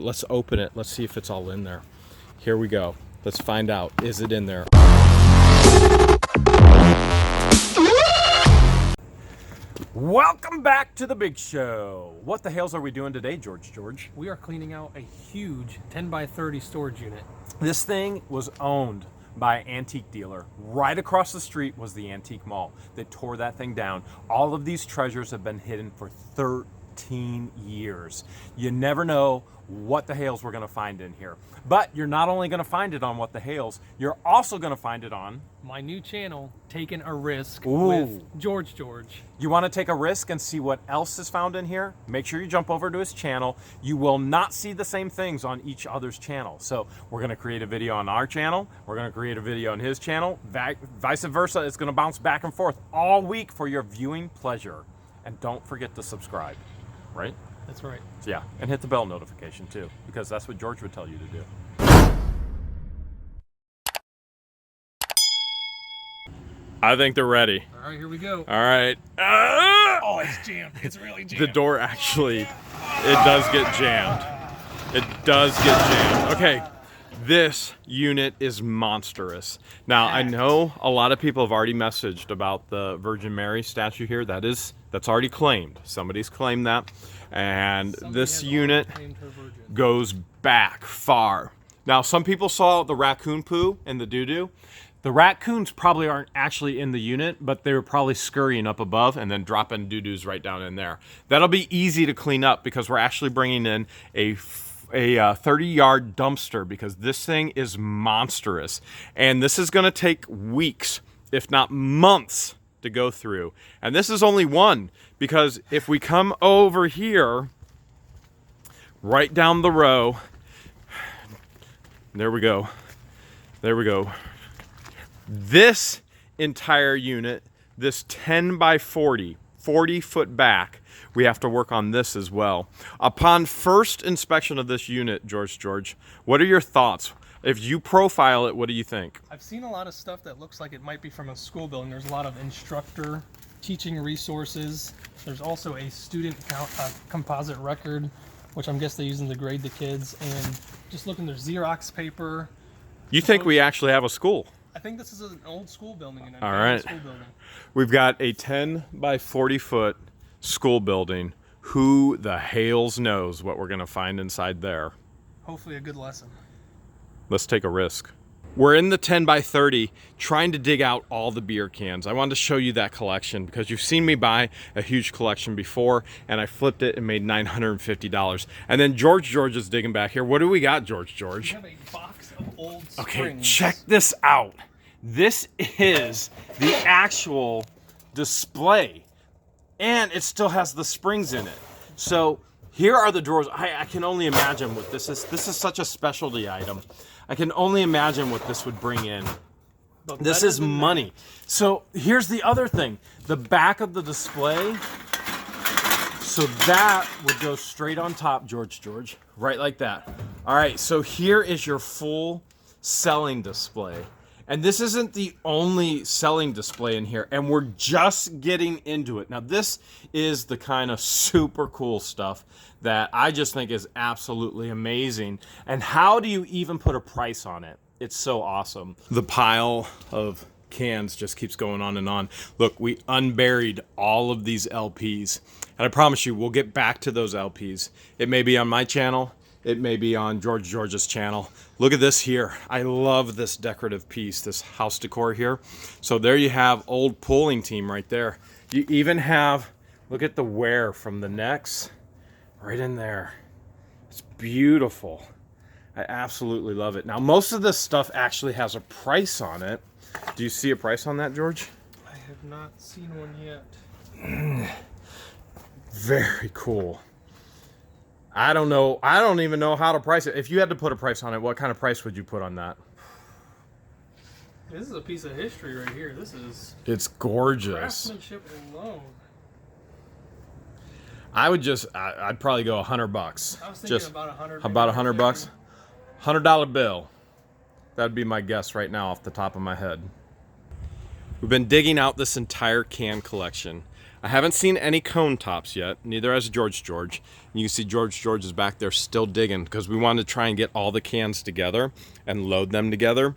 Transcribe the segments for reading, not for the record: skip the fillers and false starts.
let's open it. Let's see if it's all in there. Here we go. Let's find out. Is it in there? Welcome back to the big show. What the Hales are we doing today, George? We are cleaning out a huge 10 by 30 storage unit. This thing was owned by an antique dealer. Right across the street was the antique mall. They tore that thing down. All of these treasures have been hidden for 13 years. You never know what the Hales we're gonna find in here. But you're not only gonna find it on What the Hales, you're also gonna find it on my new channel, Taking a Risk Ooh. with George. You wanna take a risk and see what else is found in here? Make sure you jump over to his channel. You will not see the same things on each other's channel. So we're gonna create a video on our channel, we're gonna create a video on his channel, vice versa. It's gonna bounce back and forth all week for your viewing pleasure. And don't forget to subscribe, right? That's right. So yeah, and hit the bell notification too, because that's what George would tell you to do. I think they're ready. All right, here we go. All right. Oh, it's jammed. It's really jammed. The door actually, it does get jammed. It does get jammed. Okay, this unit is monstrous. Now, I know a lot of people have already messaged about the Virgin Mary statue here. That's already claimed. Somebody's claimed that. And this unit goes back far. Now, some people saw the raccoon poo and the doo-doo. The raccoons probably aren't actually in the unit, but they were probably scurrying up above and then dropping doo-doos right down in there. That'll be easy to clean up because we're actually bringing in a 30-yard dumpster because this thing is monstrous. And this is gonna take weeks, if not months, to go through. And this is only one, because if we come over here, right down the row, there we go. This entire unit, this 10 by 40 foot back, we have to work on this as well. Upon first inspection of this unit, George, what are your thoughts? If you profile it, what do you think? I've seen a lot of stuff that looks like it might be from a school building. There's a lot of instructor teaching resources. There's also a student composite record, which I'm guessing they're using to grade the kids. And just looking, there's Xerox paper. You think we actually have a school? I think this is an old school building. All right. We've got a 10 by 40 foot school building. Who the Hales knows what we're gonna find inside there? Hopefully a good lesson. Let's take a risk. We're in the 10 by 30 trying to dig out all the beer cans. I wanted to show you that collection because you've seen me buy a huge collection before and I flipped it and made $950. And then George is digging back here. What do we got, George? We have a box of old springs. Okay, check this out. This is the actual display and it still has the springs in it. So here are the drawers. I can only imagine what this is. This is such a specialty item. I can only imagine what this would bring in. But this is money. So here's the other thing. The back of the display, so that would go straight on top, George, right like that. All right, so here is your full selling display. And this isn't the only selling display in here, and we're just getting into it. Now, this is the kind of super cool stuff that I just think is absolutely amazing. And how do you even put a price on it? It's so awesome. The pile of cans just keeps going on and on. Look, we unburied all of these LPs, and I promise you, we'll get back to those LPs. It may be on my channel. It may be on George's channel. Look at this here. I love this decorative piece, this house decor here. So there you have old pulling team right there. You even have, look at the wear from the necks right in there. It's beautiful. I absolutely love it. Now, most of this stuff actually has a price on it. Do you see a price on that, George? I have not seen one yet. Very cool. I don't know. I don't even know how to price it. If you had to put a price on it, what kind of price would you put on that? This is a piece of history right here. This is... It's gorgeous. Craftsmanship alone. I would just, I'd probably go $100. I was thinking about 100. About $100? $100 bill. That'd be my guess right now off the top of my head. We've been digging out this entire can collection. I haven't seen any cone tops yet. Neither has George. And you can see George is back there still digging because we wanted to try and get all the cans together and load them together.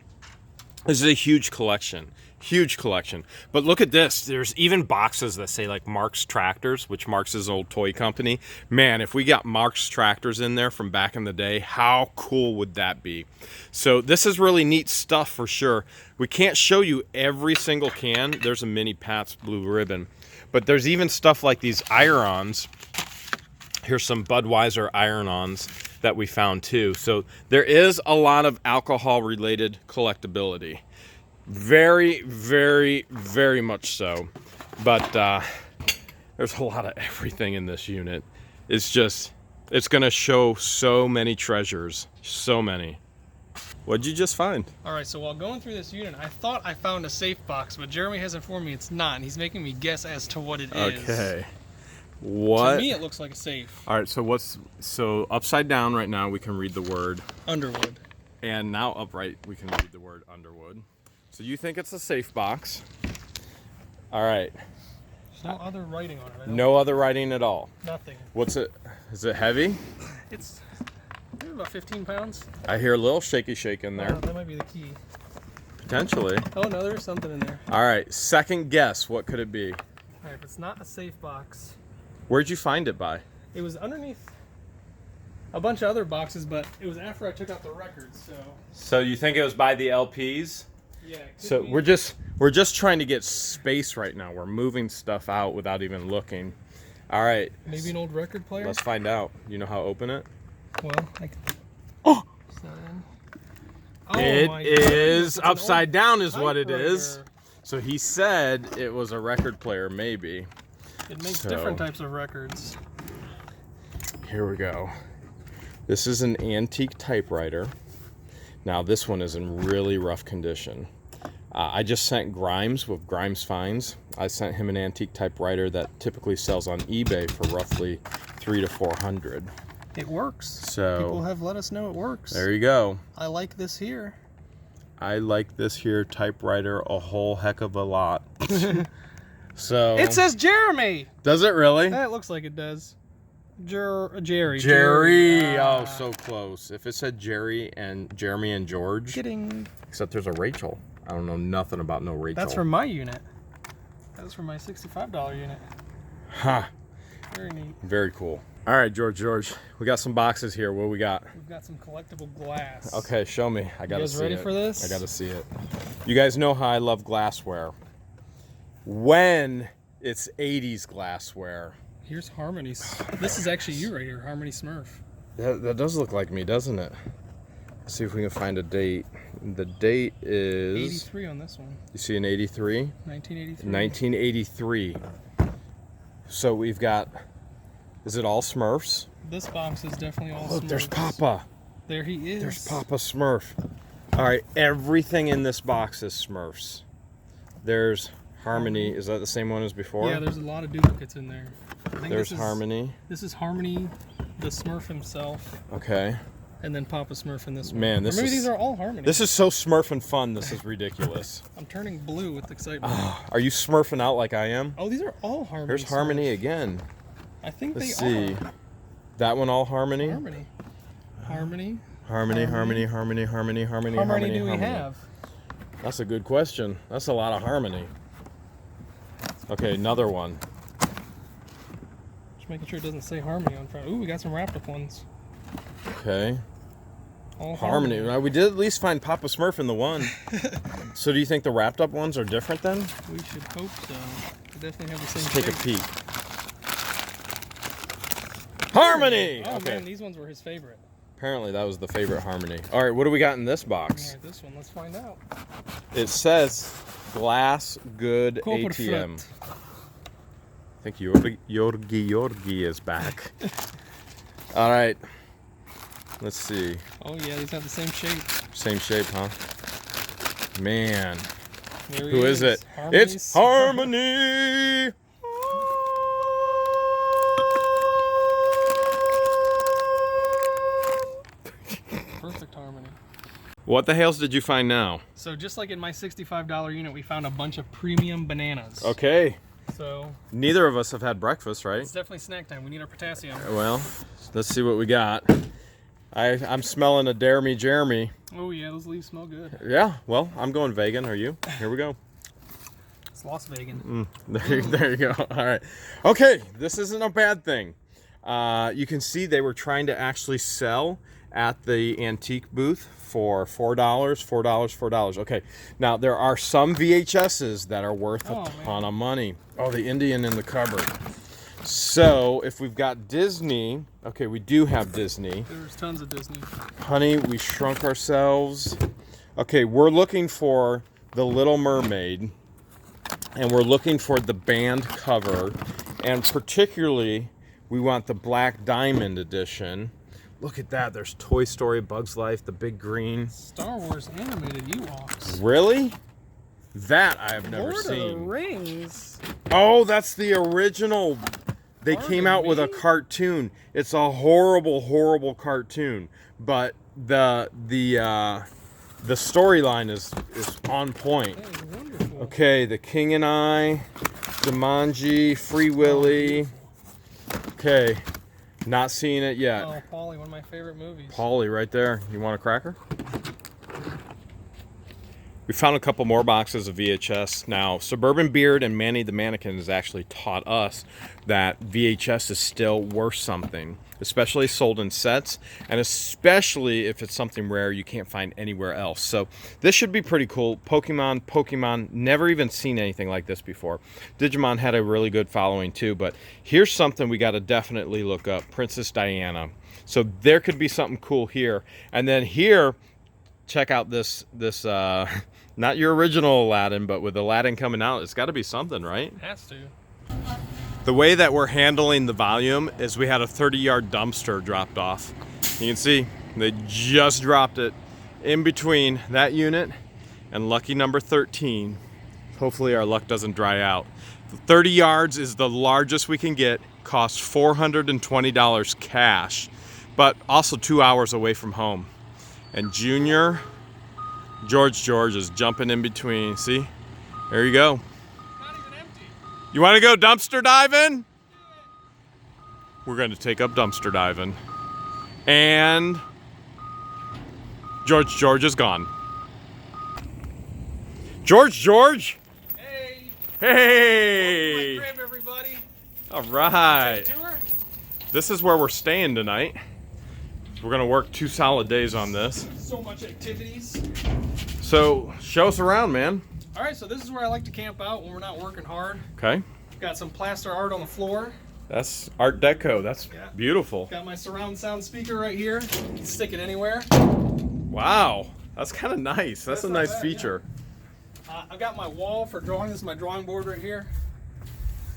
This is a huge collection. But look at this. There's even boxes that say like Mark's Tractors, which Mark's is an old toy company. Man, if we got Mark's Tractors in there from back in the day, how cool would that be? So this is really neat stuff for sure. We can't show you every single can. There's a mini Pat's Blue Ribbon. But there's even stuff like these iron-ons. Here's some Budweiser iron-ons that we found too. So there is a lot of alcohol-related collectability. Very, very, very much so. But there's a lot of everything in this unit. It's going to show so many treasures. So many. What'd you just find? All right, so while going through this unit, I thought I found a safe box, but Jeremy has informed me it's not, and he's making me guess as to what it is. Okay. What? To me, it looks like a safe. All right, so upside down right now we can read the word Underwood. And now upright we can read the word Underwood. So you think it's a safe box. All right. There's no other writing on it. No other writing at all. Nothing. What's it? Is it heavy? It's about 15 pounds. I hear a little shaky shake in there. That might be the key. Potentially. Oh no, there's something in there. All right, second guess. What could it be? All right, if it's not a safe box. Where'd you find it by? It was underneath a bunch of other boxes, but it was after I took out the records, so. So you think it was by the LPs? Yeah. So we're just trying to get space right now. We're moving stuff out without even looking. All right. Maybe an old record player? Let's find out. You know how to open it? Well, I can. Oh! Oh, it is upside down is what it typewriter. is. So he said it was a record player, maybe. It makes different types of records. Here we go. This is an antique typewriter. Now this one is in really rough condition. I just sent Grimes with Grimes Finds. I sent him an antique typewriter that typically sells on eBay for roughly $300 to $400. It works. So people have let us know it works. There you go. I like this here. I like this here typewriter a whole heck of a lot. So it says Jeremy. Does it really? That looks like it does. Jerry. Oh, so close. If it said Jeremy and George. Kidding. Except there's a Rachel. I don't know nothing about no Rachel. That's from my unit. That's from my $65 unit. Huh. Very neat. Very cool. All right, George. We got some boxes here. What we got? We've got some collectible glass. Okay, show me. I gotta see it. You guys ready for this? I gotta see it. You guys know how I love glassware. When it's 80s glassware. Here's Harmony's. This is actually you right here, Harmony Smurf. That does look like me, doesn't it? Let's see if we can find a date. The date is 83 on this one. You see an 83? 1983. 1983. So we've got. Is it all Smurfs? This box is definitely all Look, Smurfs. there's Papa. There he is. There's Papa Smurf. All right, everything in this box is Smurfs. There's Harmony. Is that the same one as before? Yeah, there's a lot of duplicates in there. I think There's Harmony. This is Harmony, the Smurf himself. Okay. And then Papa Smurf in this one. Man, this or maybe is, these are all Harmony. This is so Smurf and fun. This is ridiculous. I'm turning blue with excitement. Are you Smurfing out like I am? Oh, these are all Harmony. There's Harmony Smurf. again. I think Let's they see. are. That one all Harmony? Harmony. Harmony. Harmony. How many do we have? That's a good question. That's a lot of Harmony. Okay, another one. Just making sure it doesn't say Harmony on front. Ooh, we got some wrapped up ones. Okay. All Harmony. Now, we did at least find Papa Smurf in the one. So do you think the wrapped up ones are different then? We should hope so. They definitely have the same Let's take a shape. peek. Harmony! Oh Okay. man, these ones were his favorite. Apparently that was the favorite Harmony. All right, what do we got in this box? All right, this one, let's find out. It says Glass Good Corporate ATM. flipped. I think Yorgi is back. All right. Let's see. Oh yeah, these have the same shape. Same shape, huh? Man. There he Who is it? Harmony's It's Harmony! Perfect Harmony. What the Hales did you find now? So just like in my $65 unit, we found a bunch of premium bananas. Okay. So Neither of us have had breakfast, right? it's definitely snack time. We need our potassium. Well, let's see what we got. I'm smelling a Dare Me Jeremy. Oh yeah, those leaves smell good. Yeah, well, I'm going vegan. Are you? Here we go. It's Las Vegan. There you go. All right. Okay, this isn't a bad thing. You can see they were trying to actually sell at the antique booth for $4, $4. Okay, now there are some VHSs that are worth a ton of money. Oh, the Indian in the cupboard. So if we've got Disney, okay, we do have Disney. There's tons of Disney. Honey, we shrunk ourselves. Okay, we're looking for The Little Mermaid, and we're looking for the band cover, and particularly we want the Black Diamond edition. Look at that. There's Toy Story, Bugs Life, the Big Green. Star Wars animated Ewoks. Really? That I have never Lord seen. of the Rings. Oh, that's the original. They came out with a R&B? cartoon. It's a horrible, horrible cartoon, but the storyline is on point. That is wonderful. Okay, The King and I, Jumanji, Free Willy. Okay, not seeing it yet. Oh, Polly, one of my favorite movies. Polly, right there. You want a cracker? We found a couple more boxes of VHS. Now, Suburban Beard and Manny the Mannequin has actually taught us that VHS is still worth something, especially sold in sets, and especially if it's something rare you can't find anywhere else. So this should be pretty cool. Pokemon, never even seen anything like this before. Digimon had a really good following too, but here's something we got to definitely look up. Princess Diana. So there could be something cool here. And then here, check out this not your original Aladdin, but with Aladdin coming out, it's got to be something, right? Has to. The way that we're handling the volume is we had a 30-yard dumpster dropped off. You can see they just dropped it in between that unit and lucky number 13. Hopefully our luck doesn't dry out. 30 yards is the largest we can get, costs $420 cash, but also 2 hours away from home. And Junior George is jumping in between. See? There you go. Not even empty. You want to go dumpster diving? We're going to take up dumpster diving. And George is gone. George? Hey. Hey! My crib, everybody. All right. Tour? This is where we're staying tonight. We're going to work 2 solid days on this. So much activities. So, show us around, man. All right, so this is where I like to camp out when we're not working hard. Okay. Got some plaster art on the floor. That's Art Deco. That's beautiful. Got my surround sound speaker right here. You can stick it anywhere. Wow. That's kind of nice. That's a not nice bad, feature. I've got my wall for drawing. This is my drawing board right here.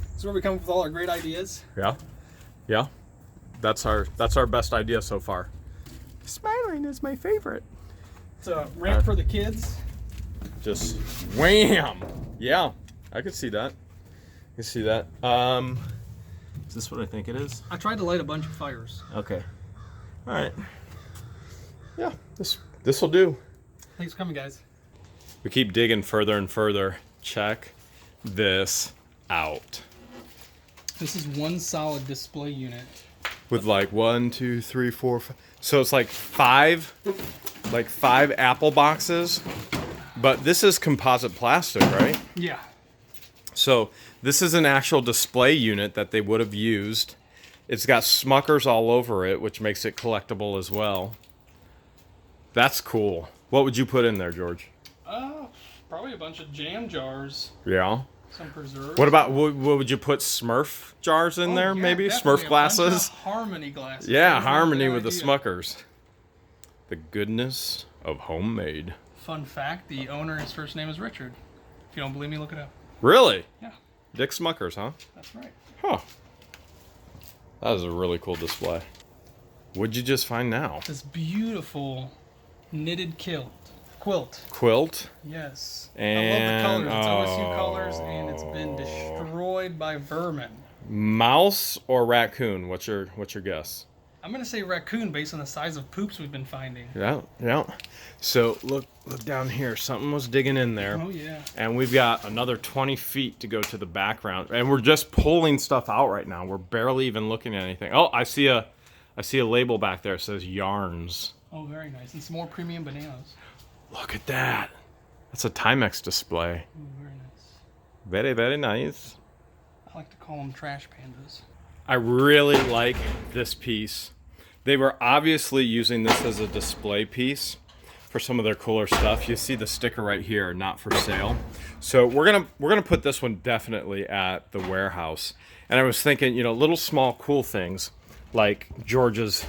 This is where we come up with all our great ideas. Yeah. That's our best idea so far. Smiling is my favorite. It's a ramp for the kids. Just wham! Yeah, I could see that. Is this what I think it is? I tried to light a bunch of fires. Okay. All right. Yeah, this will do. Thanks for coming, guys. We keep digging further and further. Check this out. This is one solid display unit. With like 1, 2, 3, 4, 5. So it's like five apple boxes, but this is composite plastic, right? Yeah. So this is an actual display unit that they would have used. It's got Smuckers all over it, which makes it collectible as well. That's cool. What would you put in there, George? Probably a bunch of jam jars. Yeah. Some preserves. What about, what would you put Smurf jars in there, maybe? Definitely Smurf glasses? A bunch of Harmony glasses. Yeah, That's Harmony a good with the idea. Smuckers. The goodness of homemade. Fun fact, the owner, his first name is Richard. If you don't believe me, look it up. Really? Yeah, Dick Smuckers, huh? that's right. Huh. That is a really cool display. What'd you just find now? This beautiful knitted quilt. Quilt? Yes. And, I love the colors. It's OSU colors, and it's been destroyed by vermin. Mouse or raccoon? What's your guess? I'm gonna say raccoon based on the size of poops we've been finding. Yeah, yeah. So look down here. Something was digging in there. Oh yeah. And we've got another 20 feet to go to the background. And we're just pulling stuff out right now. We're barely even looking at anything. Oh, I see a label back there. It says yarns. Oh, very nice. And some more premium bananas. Look at that. That's a Timex display. Oh, very nice. Very, very nice. I like to call them trash pandas. I really like this piece. They were obviously using this as a display piece for some of their cooler stuff. You see the sticker right here, not for sale. So we're gonna put this one definitely at the warehouse. And I was thinking, you know, little small cool things like George's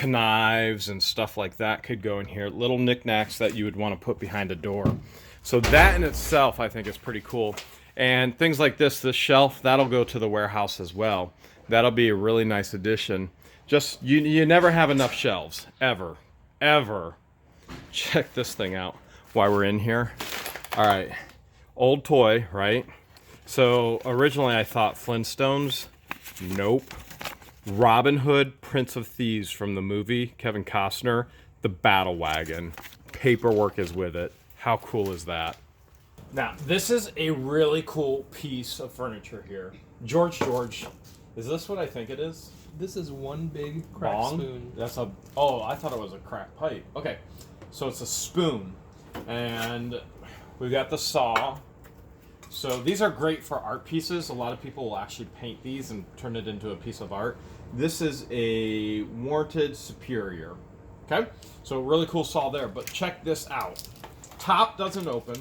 knives and stuff like that could go in here. Little knickknacks that you would want to put behind a door. So that in itself, I think, is pretty cool. And things like this shelf, that'll go to the warehouse as well. That'll be a really nice addition. Just, you never have enough shelves, ever, ever. Check this thing out while we're in here. All right, old toy, right? So originally I thought Flintstones. Nope. Robin Hood, Prince of Thieves from the movie, Kevin Costner, the battle wagon. Paperwork is with it. How cool is that? Now, this is a really cool piece of furniture here. George, is this what I think it is? This is one big crack Bong? spoon. That's a, oh, I thought it was a crack pipe. Okay, so it's a spoon. And we've got the saw. So these are great for art pieces. A lot of people will actually paint these and turn it into a piece of art. This is a warranted Superior. Okay, so really cool saw there, but check this out. Top doesn't open.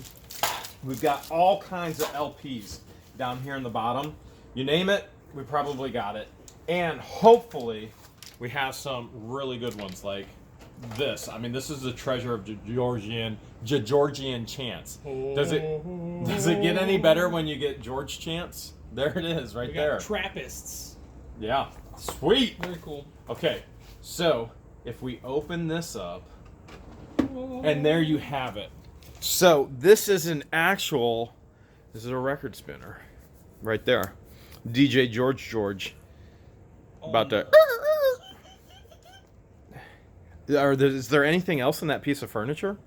We've got all kinds of LPs down here in the bottom. You name it, we probably got it. And hopefully we have some really good ones like this. I mean, this is the treasure of Georgian chants. Does it get any better when you get George chants? There it is, right there. Trappists. Yeah, sweet. Very cool. Okay, so if we open this up, and there you have it. So this is this is a record spinner, right there. DJ George. About to. Is there anything else in that piece of furniture?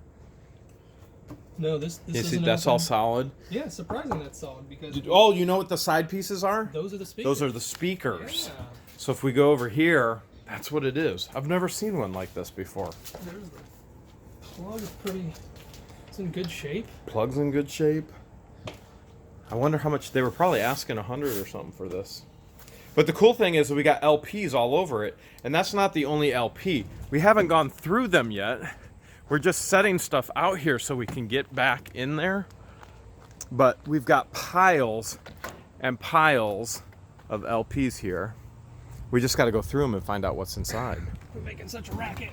No, this You see, isn't that's open. all solid. Yeah, surprising that's solid because. Oh, you know what the side pieces are? Those are the speakers. Those are the speakers. Yeah. So if we go over here, that's what it is. I've never seen one like this before. There's the plug. It's in good shape. Plug's in good shape. I wonder how much they were probably asking 100 or something for this. But the cool thing is that we got LPs all over it, and that's not the only LP. We haven't gone through them yet. We're just setting stuff out here so we can get back in there. But we've got piles and piles of LPs here. We just got to go through them and find out what's inside. We're making such a racket.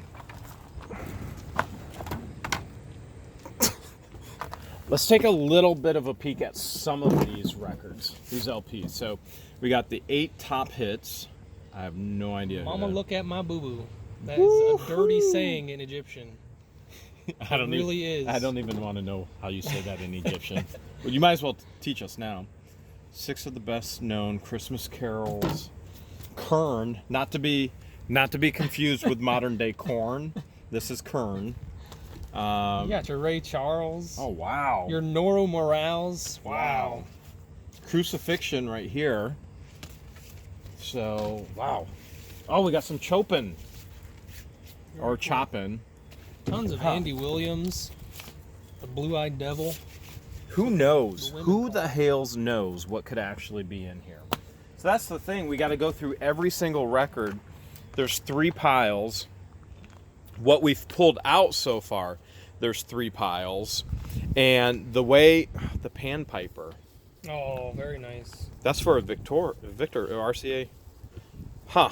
Let's take a little bit of a peek at some of these records, these LPs. So we got the 8 top hits. I have no idea. Mama, look at my boo-boo. That is a dirty saying in Egyptian. I don't is. I don't even want to know how you say that in Egyptian. Well, you might as well teach us now. 6 of the best known Christmas carols. Kern, not to be confused with modern day corn. This is Kern. You got your Ray Charles. Oh wow. Your Noro Morales. Wow. Crucifixion right here. So wow. Oh, we got some Chopin. Or Chopin. Tons of Andy Williams. The Blue-Eyed Devil. Who knows? Who the Hales knows what could actually be in here? So that's the thing. We got to go through every single record. There's 3 piles. What we've pulled out so far, there's 3 piles. And the panpiper. Oh, very nice. That's for a Victor RCA. Huh.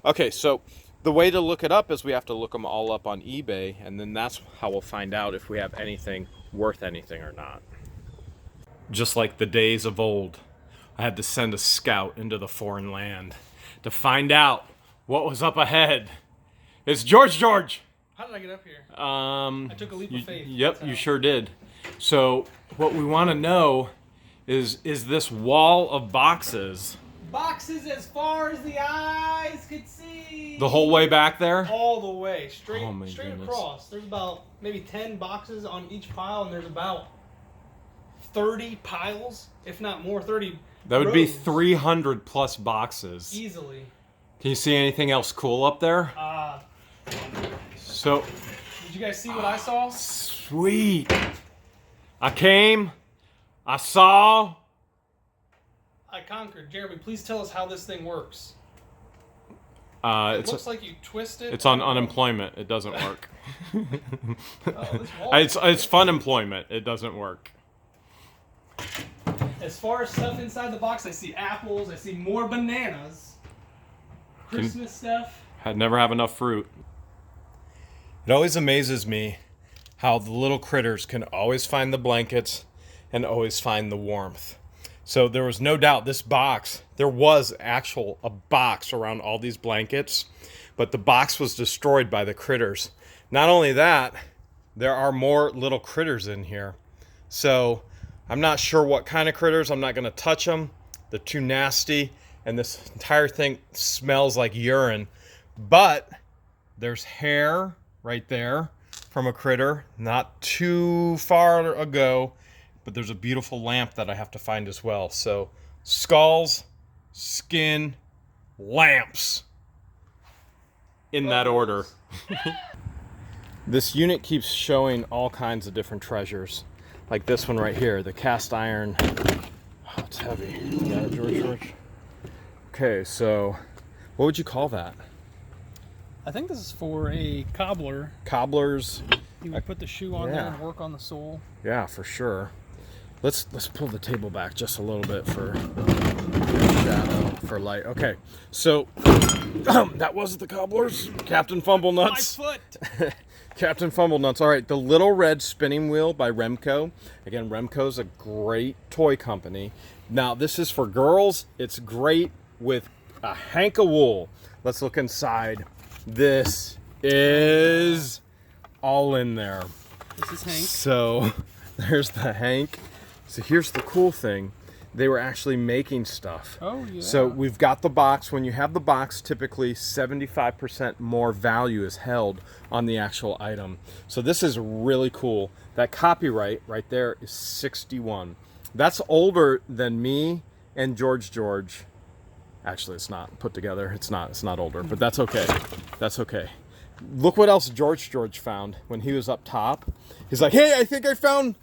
Okay, so the way to look it up is we have to look them all up on eBay, and then that's how we'll find out if we have anything worth anything or not. Just like the days of old, I had to send a scout into the foreign land to find out what was up ahead. It's George. How did I get up here? I took a leap of faith. Yep, you sure did. So what we want to know is this wall of boxes Boxes as far as the eyes could see. The whole way back there? All the way, straight Straight across. There's about maybe 10 boxes on each pile, and there's about 30 piles, if not more, 30 That would be rows. 300 plus boxes. Easily. Can you see anything else cool up there? So, Did you guys see what I saw? sweet. I came, I saw. I conquered. Jeremy, please tell us how this thing works. It looks like you twist it. It's on unemployment. It doesn't work. This wall- It's fun employment. It doesn't work. As far as stuff inside the box, I see apples. I see more bananas. Christmas stuff. I'd never have enough fruit. It always amazes me how the little critters can always find the blankets and always find the warmth. So there was no doubt this box, there was a box around all these blankets, but the box was destroyed by the critters. Not only that, there are more little critters in here. So I'm not sure what kind of critters. I'm not going to touch them. They're too nasty, and this entire thing smells like urine. But there's hair right there from a critter not too far ago. But there's a beautiful lamp that I have to find as well. So skulls, skin, lamps. In that order. This unit keeps showing all kinds of different treasures. Like this one right here, the cast iron. Oh, it's heavy. You got it, George? Okay, so what would you call that? I think this is for a cobbler. Cobblers. He would put the shoe on there and work on the sole. Yeah, for sure. Let's pull the table back just a little bit for shadow, for light. Okay, so that was the cobblers. Captain Fumblenuts. My foot. Captain Fumblenuts. All right, the Little Red Spinning Wheel by Remco. Again, Remco's a great toy company. Now, this is for girls. It's great with a hank of wool. Let's look inside. This is all in there. This is Hank. So there's the Hank. So here's the cool thing. They were actually making stuff. Oh, yeah. So we've got the box. When you have the box, typically 75% more value is held on the actual item. So this is really cool. That copyright right there is 61. That's older than me and George. Actually, it's not put together. It's not older, but that's okay. That's okay. Look what else George found when he was up top. He's like, hey, I think I found...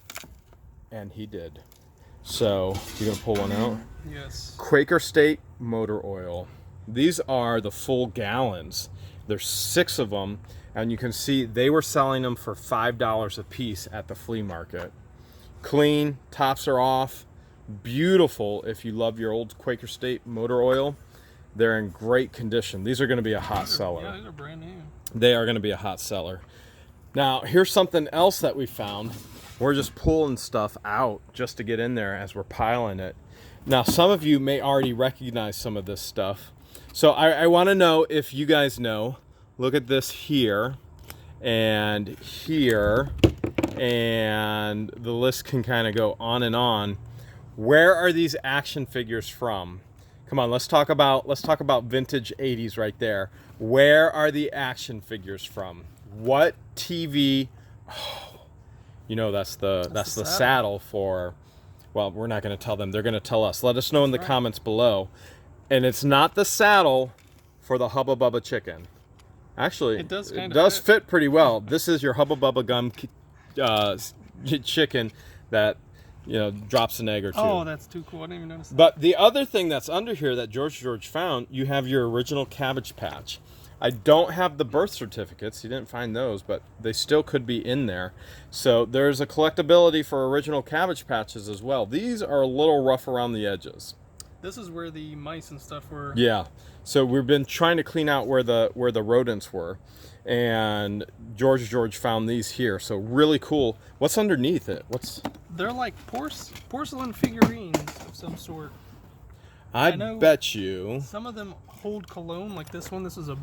And he did. So, you gonna pull one out? Yes. Quaker State motor oil. These are the full gallons. There's 6 of them, and you can see they were selling them for $5 a piece at the flea market. Clean, tops are off. Beautiful if you love your old Quaker State motor oil. They're in great condition. These are gonna be a hot seller. Yeah, these are brand new. They are gonna be a hot seller. Now, here's something else that we found. We're just pulling stuff out just to get in there as we're piling it. Now, some of you may already recognize some of this stuff. So I want to know if you guys know. Look at this here and here, and the list can kind of go on and on. Where are these action figures from? Come on, let's talk about vintage 80s right there. Where are the action figures from? What TV? Oh, you know, that's the saddle for, well, we're not going to tell them. They're going to tell us. Let us know in the comments below. And it's not the saddle for the Hubba Bubba chicken. Actually, it does fit pretty well. This is your Hubba Bubba gum chicken that, you know, drops an egg or two. Oh, that's too cool. I didn't even notice that. But the other thing that's under here that George found, you have your original Cabbage Patch. I don't have the birth certificates. He didn't find those, but they still could be in there. So there's a collectability for original Cabbage Patches as well. These are a little rough around the edges. This is where the mice and stuff were. Yeah. So we've been trying to clean out where the rodents were, and George found these here. So really cool. What's underneath it? They're like porcelain figurines of some sort. I bet you. Some of them hold cologne, like this one. This is a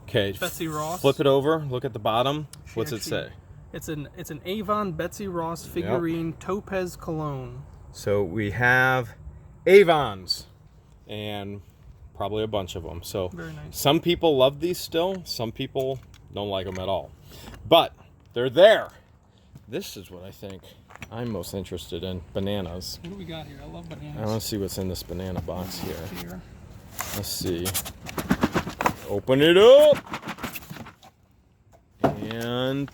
Okay, Betsy Ross. Flip it over. Look at the bottom. What's it say? It's an Avon Betsy Ross figurine, Topaz cologne. So we have Avon's and probably a bunch of them. So Very nice. some people love these still, some people don't like them at all. But they're there. This is what I think I'm most interested in, bananas. What do we got here? I love bananas. I want to see what's in this banana box here. Here. Let's see. Open it up. And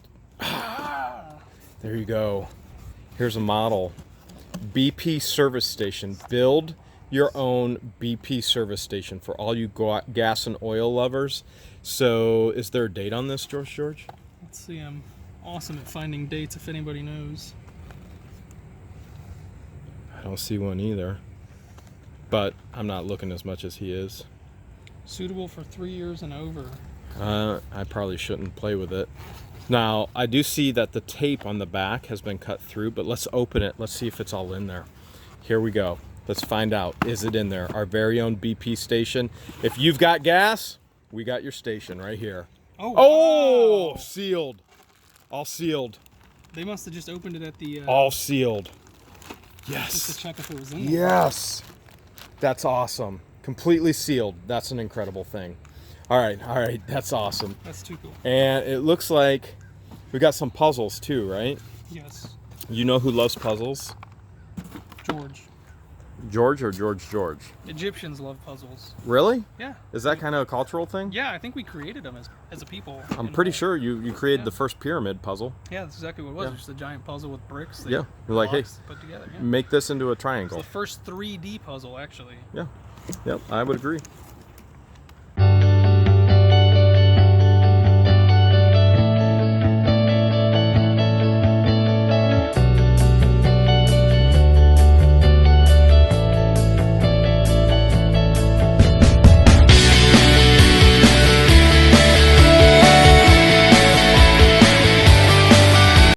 there you go. Here's a model. BP service station. Build your own BP service station for all you gas and oil lovers. So is there a date on this, George? Let's see. I'm awesome at finding dates if anybody knows. I don't see one either. But I'm not looking as much as he is. Suitable for 3 years and over. I probably shouldn't play with it. Now, I do see that the tape on the back has been cut through, but let's open it. Let's see if it's all in there. Here we go. Let's find out. Is it in there? Our very own BP station. If you've got gas, we got your station right here. Oh, wow. Sealed. All sealed. They must have just opened it at the... all sealed. Just to Yes. check if it was in there. Yes. That's awesome. Completely sealed. That's an incredible thing. All right. That's awesome. That's too cool. And it looks like we got some puzzles too, right? Yes. You know who loves puzzles? George. George or George? Egyptians love puzzles. Really? Yeah. Is that kind of a cultural thing? Yeah, I think we created them as a people. I'm pretty sure you created Yeah. the first pyramid puzzle. Yeah, that's exactly what it was. Yeah. Just a giant puzzle with bricks. that Yeah. You're like, hey, blocks put together. Yeah. make this into a It's triangle. the first 3D puzzle, actually. Yeah. Yep, I would agree.